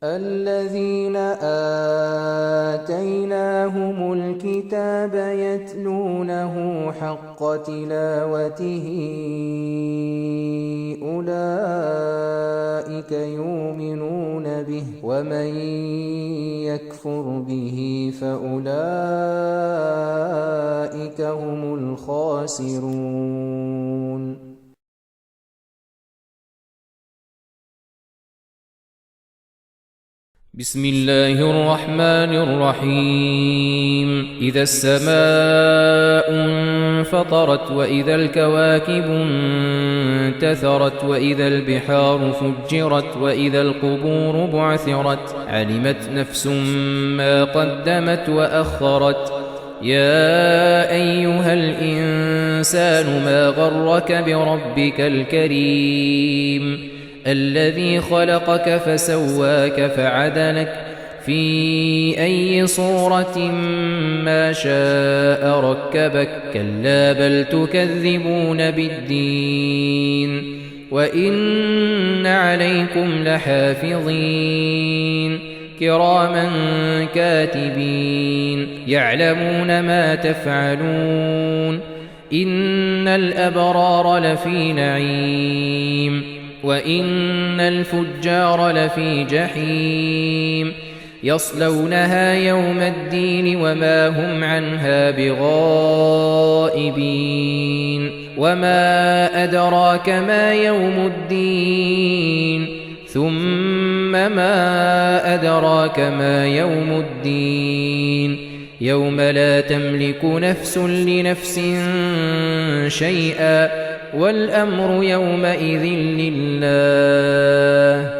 الذين آتيناهم الكتاب يتلونه حق تلاوته أولئك يؤمنون به ومن يكفر به فأولئك هم الخاسرون. بسم الله الرحمن الرحيم. إذا السماء انفطرت وإذا الكواكب انتثرت وإذا البحار فجرت وإذا القبور بعثرت علمت نفس ما قدمت وأخرت. يا أيها الإنسان ما غرك بربك الكريم الذي خلقك فسواك فعدلك في أي صورة ما شاء ركبك. كلا بل تكذبون بالدين وإن عليكم لحافظين كراما كاتبين يعلمون ما تفعلون. إن الأبرار لفي نعيم وإن الفجار لفي جحيم يصلونها يوم الدين وما هم عنها بغائبين. وما أدراك ما يوم الدين ثم ما أدراك ما يوم الدين يوم لا تملك نفس لنفس شيئا والأمر يومئذ لله.